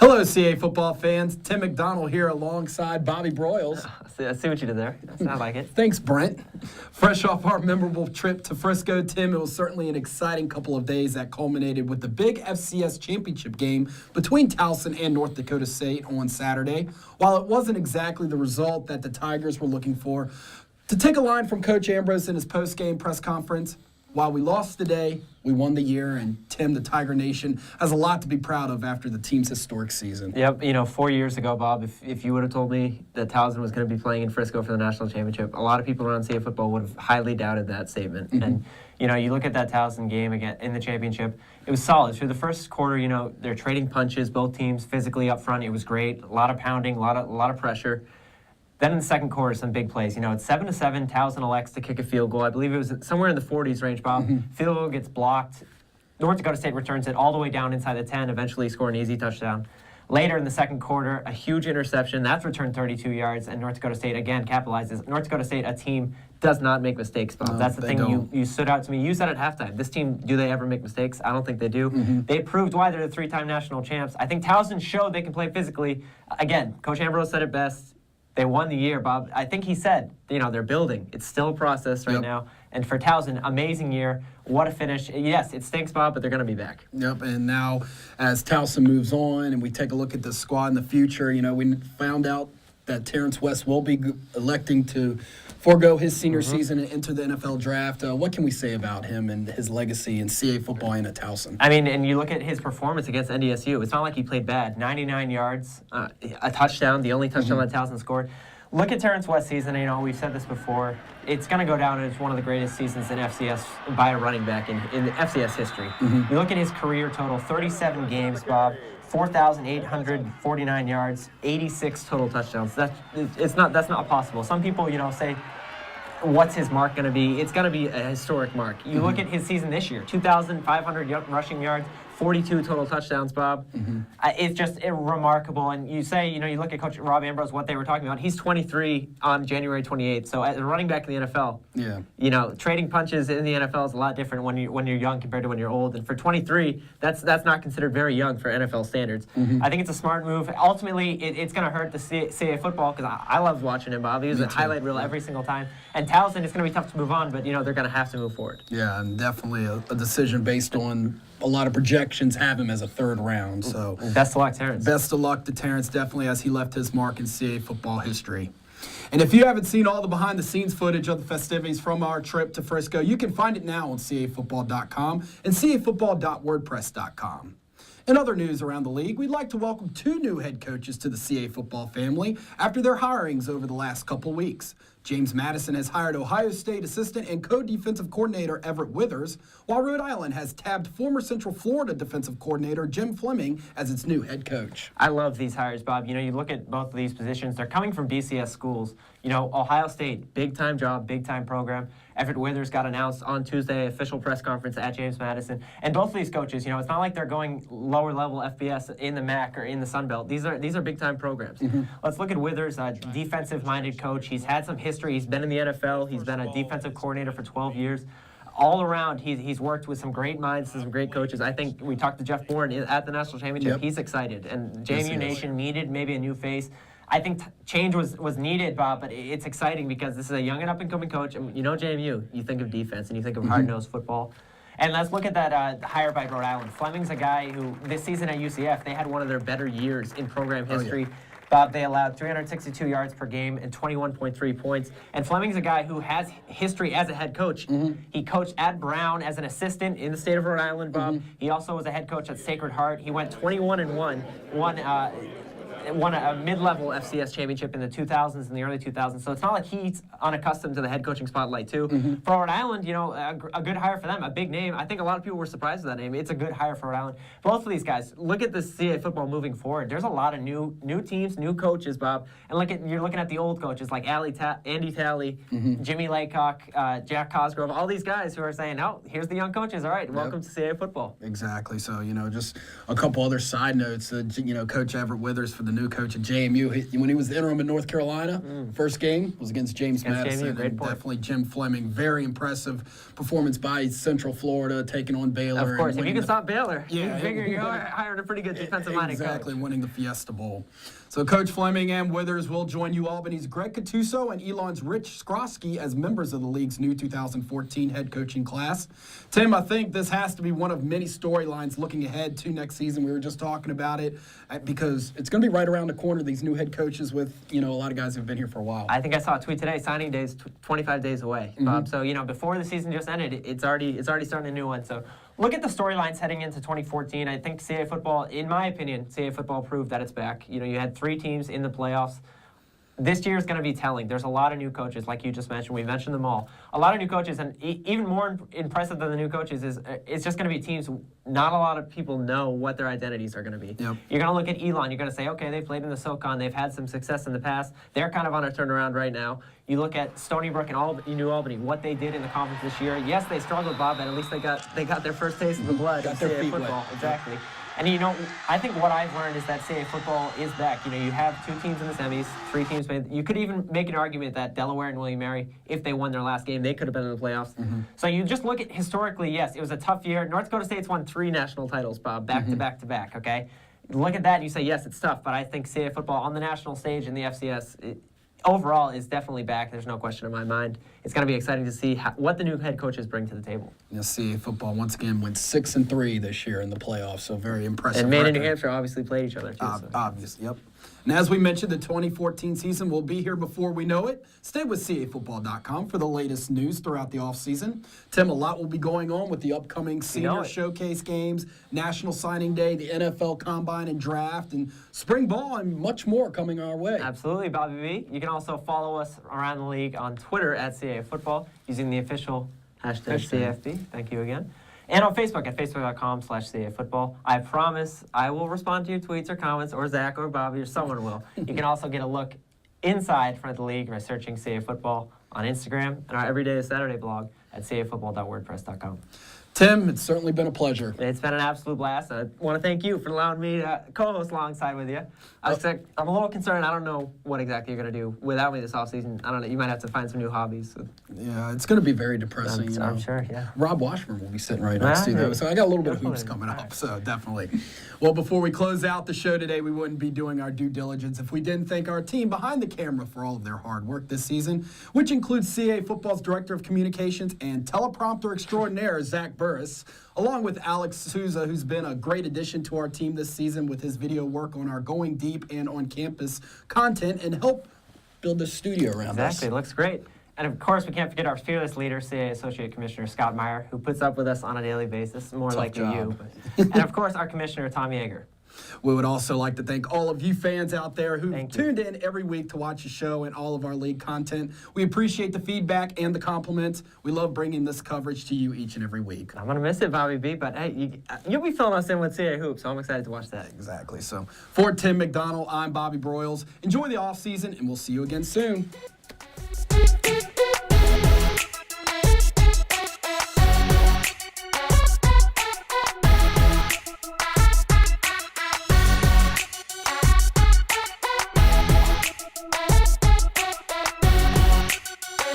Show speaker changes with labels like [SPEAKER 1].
[SPEAKER 1] Hello, CAA football fans. Tim McDonald here alongside Bobby Broyles.
[SPEAKER 2] I see what you did there. I like it.
[SPEAKER 1] Thanks, Brent. Fresh off our memorable trip to Frisco, Tim, it was certainly an exciting couple of days that culminated with the big FCS championship game between Towson and North Dakota State on Saturday. While it wasn't exactly the result that the Tigers were looking for, to take a line from Coach Ambrose in his post-game press conference, while we lost today, we won the year, and Tim, the Tiger Nation, has a lot to be proud of after the team's historic season.
[SPEAKER 2] Yep, 4 years ago, Bob, if you would have told me that Towson was going to be playing in Frisco for the national championship, a lot of people around CAA football would have highly doubted that statement. Mm-hmm. And, you look at that Towson game again in the championship, it was solid. Through the first quarter, they're trading punches, both teams physically up front. It was great. A lot of pounding, a lot of pressure. Then in the second quarter, some big plays. It's 7-7. Towson elects to kick a field goal. I believe it was somewhere in the 40s range, Bob. Mm-hmm. Field goal gets blocked. North Dakota State returns it all the way down inside the 10, eventually score an easy touchdown. Later in the second quarter, a huge interception. That's returned 32 yards, and North Dakota State again capitalizes. North Dakota State, a team, does not make mistakes, Bob.
[SPEAKER 1] No,
[SPEAKER 2] that's the thing you stood out to me. You said at halftime, this team, do they ever make mistakes? I don't think they do. Mm-hmm. They proved why they're the three-time national champs. I think Towson showed they can play physically. Again, Coach Ambrose said it best. They won the year, Bob. I think he said, they're building. It's still a process right now. And for Towson, amazing year. What a finish. Yes, it stinks, Bob, but they're going to be back.
[SPEAKER 1] Yep, and now as Towson moves on and we take a look at the squad in the future, we found out that Terrance West will be electing to forego his senior season and enter the NFL draft. What can we say about him and his legacy in CAA football and at Towson?
[SPEAKER 2] And you look at his performance against NDSU. It's not like he played bad. 99 yards, a touchdown, the only touchdown that Towson scored. Look at Terrance West's season. We've said this before. It's going to go down as one of the greatest seasons in FCS by a running back in FCS history. Mm-hmm. You look at his career total, 37 games, Bob. 4,849 yards, 86 total touchdowns. That's not possible. Some people, say, what's his mark going to be? It's going to be a historic mark. You look at his season this year, 2,500 rushing yards, 42 total touchdowns, Bob. Mm-hmm. It's just remarkable. And you say, you look at Coach Rob Ambrose, what they were talking about. He's 23 on January 28th. So as a running back in the NFL, trading punches in the NFL is a lot different when you're young compared to when you're old. And for 23, that's not considered very young for NFL standards. Mm-hmm. I think it's a smart move. Ultimately, it's going to hurt the CAA football because I love watching him, Bob. He was a highlight reel every single time. And Towson, it's going to be tough to move on, but, they're going to have to move forward.
[SPEAKER 1] Yeah, and definitely a decision based on a lot of projections have him as a third round. So
[SPEAKER 2] best of luck, Terrance.
[SPEAKER 1] Best of luck to Terrance, definitely, as he left his mark in CAA football history. And if you haven't seen all the behind-the-scenes footage of the festivities from our trip to Frisco, you can find it now on CAAfootball.com and CAAfootball.wordpress.com. In other news around the league, we'd like to welcome 2 new head coaches to the CAA football family after their hirings over the last couple weeks. James Madison has hired Ohio State assistant and co-defensive coordinator Everett Withers, while Rhode Island has tabbed former Central Florida defensive coordinator Jim Fleming as its new head coach.
[SPEAKER 2] I love these hires, Bob. You look at both of these positions, they're coming from BCS schools. Ohio State, big-time job, big-time program. Everett Withers got announced on Tuesday, official press conference at James Madison. And both of these coaches, it's not like they're going lower-level FBS in the MAC or in the Sun Belt. These are big-time programs. Mm-hmm. Let's look at Withers, a defensive-minded coach. He's had some history. He's been in the NFL. He's been a defensive coordinator for 12 years. All around, he's worked with some great minds and some great coaches. I think we talked to Jeff Bourne at the National Championship. Yep. He's excited. And JMU Nation needed maybe a new face. I think change was needed, Bob, but it's exciting because this is a young and up-and-coming coach. And JMU, you think of defense and you think of hard-nosed football. And let's look at that hire by Rhode Island. Fleming's a guy who this season at UCF, they had one of their better years in program history. Bob, they allowed 362 yards per game and 21.3 points. And Fleming's a guy who has history as a head coach. Mm-hmm. He coached at Brown as an assistant in the state of Rhode Island, Bob. Mm-hmm. He also was a head coach at Sacred Heart. He went 21-1, won a mid-level FCS championship in the 2000s and the early 2000s. So it's not like he's unaccustomed to the head coaching spotlight, too. Mm-hmm. For Rhode Island, a good hire for them, a big name. I think a lot of people were surprised with that name. It's a good hire for Rhode Island. Both of these guys, look at the CAA football moving forward. There's a lot of new teams, new coaches, Bob. And you're looking at the old coaches like Andy Talley, Jimmy Laycock, Jack Cosgrove, all these guys who are saying, oh, here's the young coaches. All right, welcome to CAA football.
[SPEAKER 1] Exactly. So, just a couple other side notes. Coach Everett Withers for the new coach at JMU. When he was the interim in North Carolina, first game was against James Madison.
[SPEAKER 2] JMU, great point.
[SPEAKER 1] Definitely Jim Fleming. Very impressive performance by Central Florida, taking on Baylor.
[SPEAKER 2] Of course, if you can stop Baylor,
[SPEAKER 1] Yeah,
[SPEAKER 2] you figure you're hiring a pretty good defensive-minded
[SPEAKER 1] exactly,
[SPEAKER 2] coach.
[SPEAKER 1] winning the Fiesta Bowl. So Coach Fleming and Withers will join Albany's Greg Cattuso and Elon's Rich Skrosky as members of the league's new 2014 head coaching class. Tim, I think this has to be one of many storylines looking ahead to next season. We were just talking about it because it's going to be right around the corner, these new head coaches with, a lot of guys who've been here for a while.
[SPEAKER 2] I think I saw a tweet today, signing day is 25 days away. So, before the season just ended, it's already starting a new one. So look at the storylines heading into 2014. I think CAA football, in my opinion, CAA football proved that it's back. You had 3 teams in the playoffs. This year is going to be telling. There's a lot of new coaches, like you just mentioned. We mentioned them all. A lot of new coaches, and even more impressive than the new coaches is it's just going to be teams. Not a lot of people know what their identities are going to be.
[SPEAKER 1] Yep.
[SPEAKER 2] You're going to look at Elon. You're going to say, okay, they played in the SoCon. They've had some success in the past. They're kind of on a turnaround right now. You look at Stony Brook and New Albany, what they did in the conference this year. Yes, they struggled, Bob, but at least they got their first taste of the blood
[SPEAKER 1] Got
[SPEAKER 2] of
[SPEAKER 1] their
[SPEAKER 2] CAA
[SPEAKER 1] feet
[SPEAKER 2] football.
[SPEAKER 1] wet.
[SPEAKER 2] Exactly. And, I think what I've learned is that CAA football is back. You have 2 teams in the semis, 3 teams made. You could even make an argument that Delaware and William & Mary, if they won their last game, they could have been in the playoffs. So you just look at historically, yes, it was a tough year. North Dakota State's won 3 national titles, Bob, back to back to back, okay? Look at that and you say, yes, it's tough, but I think CAA football on the national stage in the FCS, overall is definitely back. There's no question in my mind. It's going to be exciting to see what the new head coaches bring to the table.
[SPEAKER 1] CAA football once again went 6-3 this year in the playoffs, so very impressive.
[SPEAKER 2] And Maine and New
[SPEAKER 1] record.
[SPEAKER 2] Hampshire obviously played each other too.
[SPEAKER 1] Obviously, yep. And as we mentioned, the 2014 season will be here before we know it. Stay with CAAfootball.com for the latest news throughout the offseason. Tim, a lot will be going on with the upcoming senior showcase games, National Signing Day, the NFL Combine and Draft, and spring ball, and much more coming our way.
[SPEAKER 2] Absolutely, Bobby B. You can also follow us around the league on Twitter at CAA Football using the official hashtag CAFB. Thank you again. And on Facebook at facebook.com/CAA Football. I promise I will respond to your tweets or comments, or Zach or Bobby or someone will. You can also get a look inside front of the league by searching CAA Football on Instagram and our Everyday is Saturday blog at caafootball.wordpress.com.
[SPEAKER 1] Tim, it's certainly been a pleasure.
[SPEAKER 2] It's been an absolute blast. I want to thank you for allowing me to co-host alongside with you. I'm a little concerned. I don't know what exactly you're going to do without me this offseason. I don't know. You might have to find some new hobbies. So.
[SPEAKER 1] Yeah, it's going to be very depressing.
[SPEAKER 2] I'm sure, yeah.
[SPEAKER 1] Rob Washburn will be sitting right next to you, though. So I got a little bit of hoops coming up, so definitely. Well, before we close out the show today, we wouldn't be doing our due diligence if we didn't thank our team behind the camera for all of their hard work this season, which includes CAA Football's Director of Communications and teleprompter extraordinaire, Zach Burris, along with Alex Souza, who's been a great addition to our team this season with his video work on our Going Deep and on-campus content and help build the studio around us.
[SPEAKER 2] Exactly, it looks great. And of course, we can't forget our fearless leader, CAA Associate Commissioner Scott Meyer, who puts up with us on a daily basis, more
[SPEAKER 1] Tough
[SPEAKER 2] likely
[SPEAKER 1] job.
[SPEAKER 2] you. And of course, our Commissioner, Tom Yeager.
[SPEAKER 1] We would also like to thank all of you fans out there who
[SPEAKER 2] Thank you.
[SPEAKER 1] tuned in every week to watch the show and all of our league content. We appreciate the feedback and the compliments. We love bringing this coverage to you each and every week.
[SPEAKER 2] I'm going to miss it, Bobby B, but hey, you'll be filling us in with CAA Hoops, so I'm excited to watch that.
[SPEAKER 1] Exactly. So for Tim McDonald, I'm Bobby Broyles. Enjoy the off season, and we'll see you again soon.